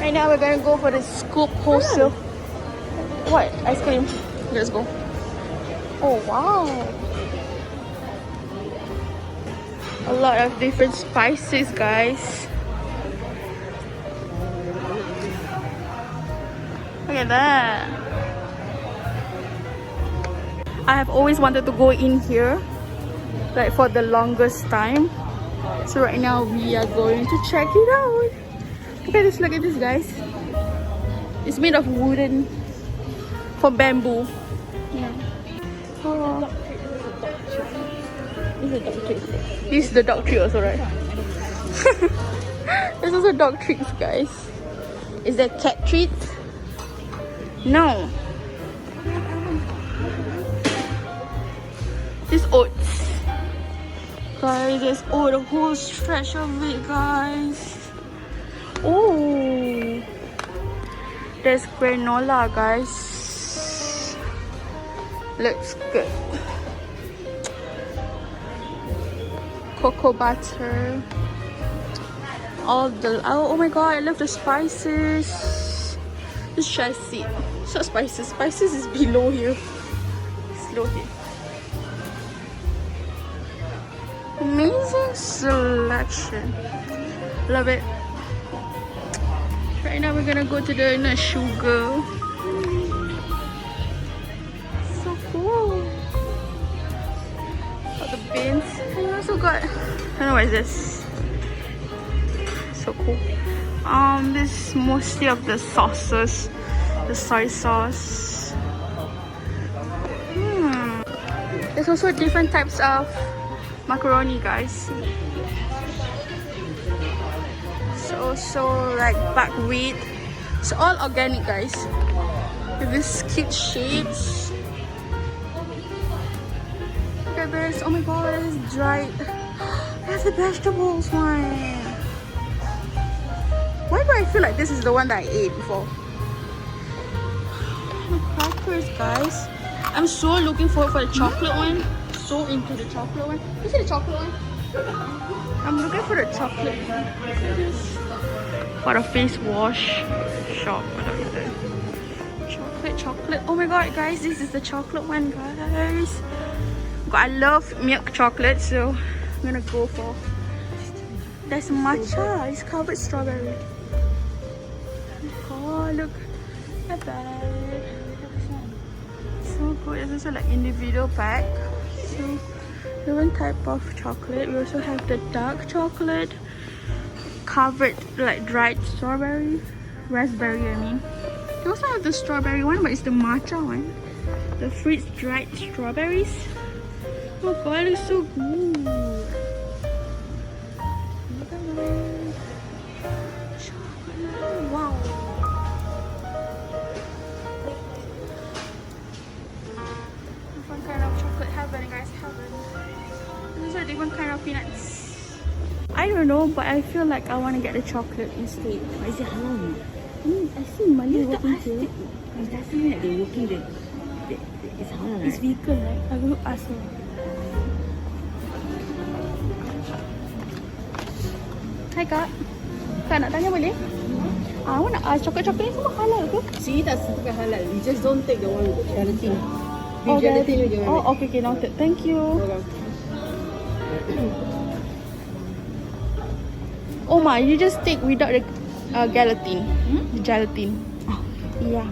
Right now we're gonna go for the scoop wholesale. What? Ice cream. Let's go. Oh wow. A lot of different spices, guys. Look at that. I have always wanted to go in here, like for the longest time. So right now we are going to check it out. Look at this, guys. It's made of wooden, from bamboo. Yeah. Oh. This is the dog treat also, right? There's also dog treats, guys. Is there cat treats? No. This oats. Guys, there's the whole stretch of it, guys. Oh. There's granola, guys. Looks good. Cocoa butter. Oh my god, I love the spices. This should I see? It's not spices. Spices is below here. It's low here. Amazing selection. Love it. Right now we're gonna go to the sugar. So cool. Got the beans. And we also got, I don't know what is this. So cool. This is mostly of the sauces. The soy sauce. There's also different types of macaroni, guys. It's also like buckwheat. It's all organic, guys. With these cute shapes. Look at this. Oh my god, it's dried. That's the vegetables one. Why do I feel like this is the one that I ate before? The crackers, guys. I'm so looking forward for the chocolate one. So into the chocolate one. You see the chocolate one? I'm looking for the chocolate one. For a face wash shop. Chocolate. Oh my god, guys, this is the chocolate one, guys. I love milk chocolate, so I'm gonna go for. There's matcha. It's covered strawberry. Oh, look at that. So good. It's also like individual pack. So different type of chocolate. We also have the dark chocolate, covered like dried strawberry, raspberry. I mean, we also have the strawberry one, but it's the matcha one. The fruits dried strawberries. Oh god, it's so good. Look at that. Chocolate. Wow. Different kind of chocolate heaven, guys, heaven. These are different kind of peanuts. I don't know, but I feel like I want to get the chocolate instead. Is it halal? I see Malay working here. It doesn't mean that they're working there. It's halal, right? It's vegan, right? I will ask her. Hai Kak. Kak nak tanya boleh? Awak nak coklat-coklat ni semua halal ke? Sini tak suka halal. We just don't take the one with gelatin. Oh, Gelatin you jangan. Oh, okay, noted. Thank you. Oh ma, you just take without the gelatin. The gelatin. Yeah.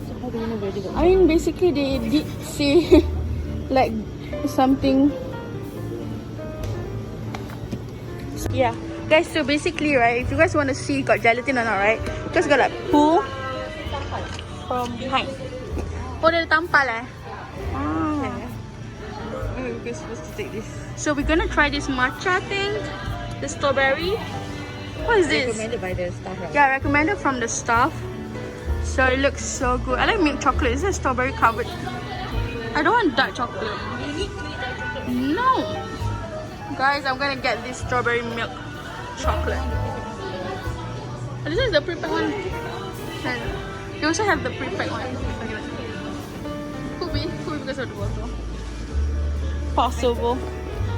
So how do you know where they got? I mean, basically they did say like something. Yeah. Guys, so basically, right, if you guys want to see got gelatin or not, right, just gotta pull from behind. Oh, dia tampal eh? Ah. Oh, we're supposed to take this. So we're gonna try this matcha thing, the strawberry. What is this? Recommended by the staff, right? Yeah, recommended from the staff. So it looks so good. I like milk chocolate. Is it strawberry covered? I don't want dark chocolate. No. Guys, I'm gonna get this strawberry milk chocolate. Oh, this is the pre-packed one. And you also have the pre-packed one. Could be because of the bottle. Possible.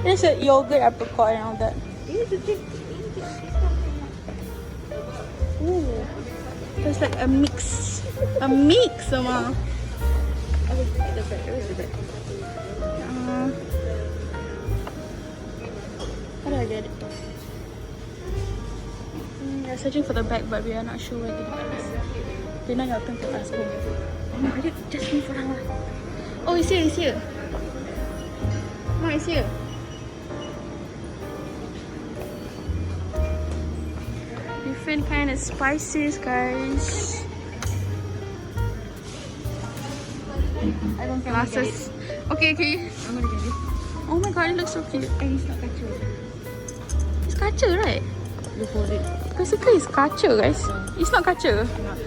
There's a yogurt apricot and all that. Ooh. There's like a mix. A mix, Sama. Okay, the bag. Where's the bag? How do I get it? We are searching for the bag, but we are not sure where the bag is. Dina, your turn to ask home. Oh my god, just leave for now. Oh, it's here, it's here. No, it's here. Different kind of spices, guys. I don't think Glasses. Okay, okay. I'm gonna get it. Oh my god, it looks so cute. And it's not kaca. It's kaca, right? Look for it. Basically, it's kaca, guys. It's not kaca. Not.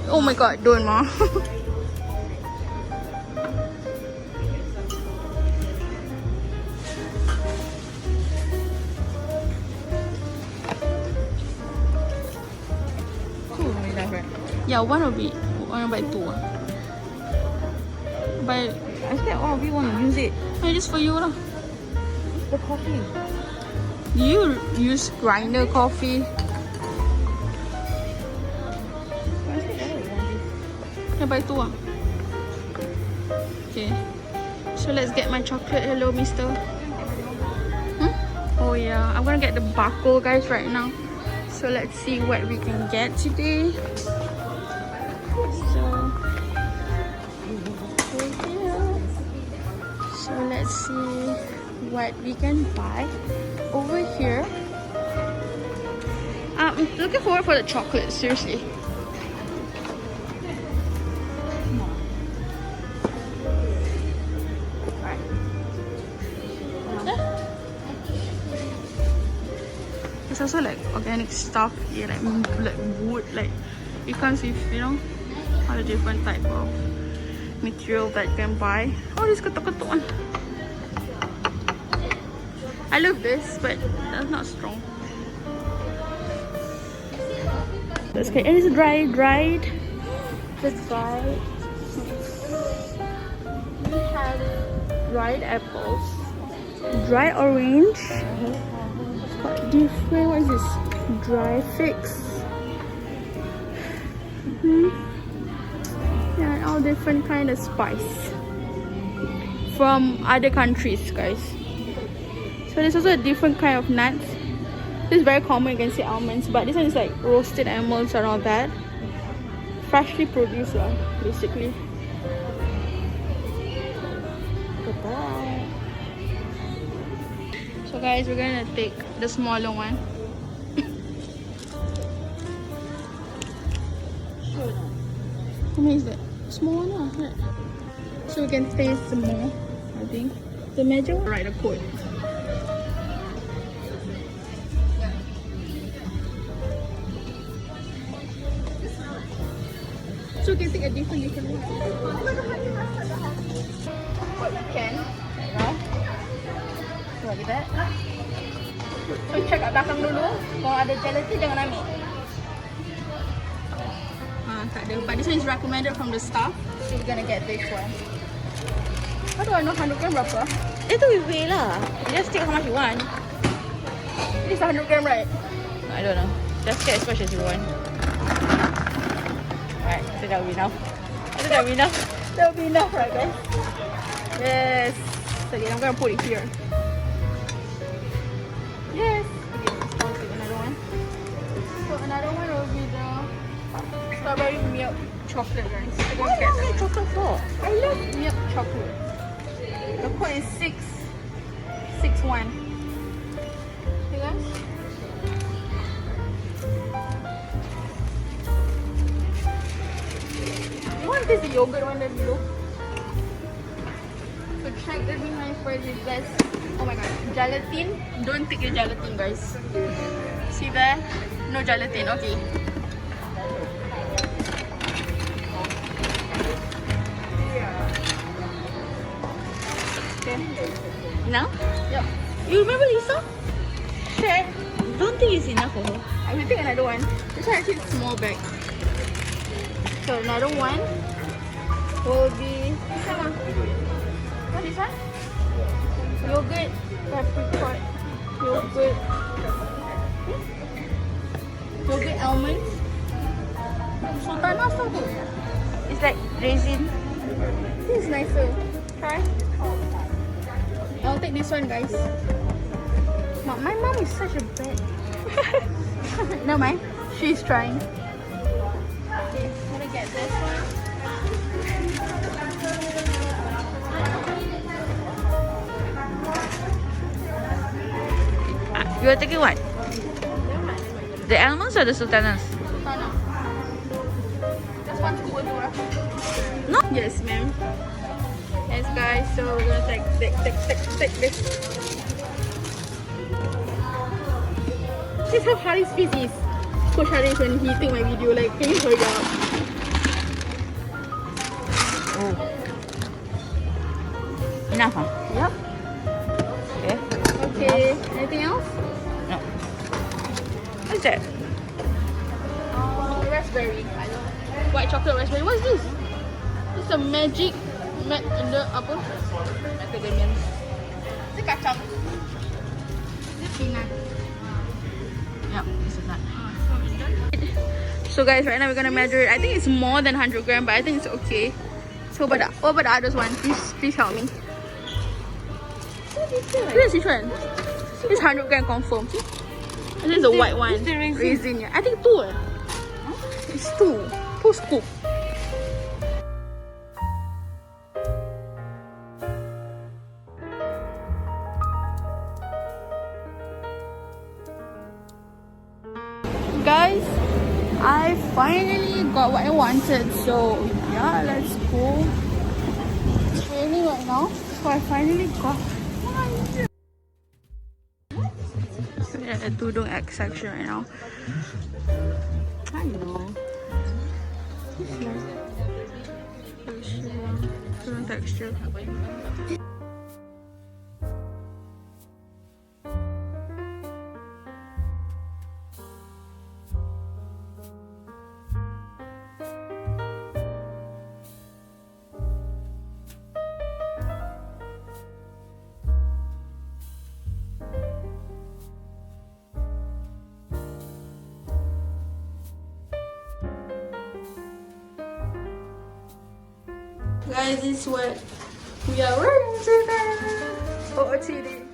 Oh my god, don't, ma. Two only left, right? Yeah, one will buy two. But I said all of you want to use it. just for you lah. The coffee. Do you use grinder coffee? I said I don't want this. Can buy two ah. Okay. So let's get my chocolate. Hello, mister. Hmm? Oh yeah, I'm gonna get the buckle, guys, right now. So let's see what we can get today. So let's see what we can buy over here. I'm looking forward for the chocolate, seriously. There's also like organic stuff here, like wood, like it comes with, you know, all the different type of material that you can buy. Oh, this ketuk-ketuk one. I love this, but that's not strong. That's okay. And it's dried. It's dried. We have dried apples, dry orange. Got different. What is this? Dry figs. Yeah, and all different kind of spice from other countries, guys. So there's also a different kind of nuts. This is very common, you can see almonds, but this one is like roasted almonds and all that. Freshly produced, basically. So guys, we're gonna take the smaller one. How many is that? Small one, right? So we can taste some more, I think. The major one? Right, the code. So we can take a different one. What we can, right now. So like that. So check kat belakang dulu. Kalau ada gelatin jangan ambil. Tak ada. But this one is recommended from the staff. So we're gonna get this one. How do I know 100 gram berapa? Itu we weigh lah. You just take how much you want. This is 100 gram, right? I don't know. Just get as much as you want. Alright, so that will be enough. I think that will be enough. That will be enough, right, guys? Yes. So again, I'm gonna put it here. Yes. Okay, I'll take another one. So another one will be the strawberry milk chocolate, guys. I'm gonna get that one. Chocolate for? I love milk chocolate. The code is 661. Okay, guys. You want this the yogurt one there below? So check the behind first if there's, oh my god, gelatin. Don't take the gelatin, guys. See there? No gelatin. Okay. Okay. Now? Yep. You remember Lisa? Share. Don't think it's enough for her. I will take another one. This one actually is a small bag. So another one will be this one. What is that? Yogurt, apricot, yogurt almonds. It's like resin. This is nicer. Try. I'll take this one, guys. My mom is such a bad. No mind. She's trying. Okay, I'm gonna get this one. You're taking what? The almonds or the sultanas? Sultana. Just one scoop only, right? No. Yes, ma'am. Yes, guys. So we're gonna take this. This is how Haris' face is. Coach Haris when he take my video. Like, can you hurry up? Oh. Enough, huh? Yep. Okay. Okay. Anything else? No. What's that? Raspberry. White chocolate raspberry. What's this? This is a magic apa? Macadamia. This kacang. This peanut. Yep, this is that. So guys, right now we're gonna measure it. I think it's more than 100 grams, but I think it's okay. So what about the others one? Please help me. This is which one? This 100 gram confirm. See? This is the white one. It's the raisin. Raisin, yeah. I think two. It's two. Two scoop. Guys, I finally got what I wanted, so yeah, let's go. It's raining right now, so I finally got one. We're at the Tudung X section right now. I know. It's like different texture. Guys, this is what we are wearing today. OOTD.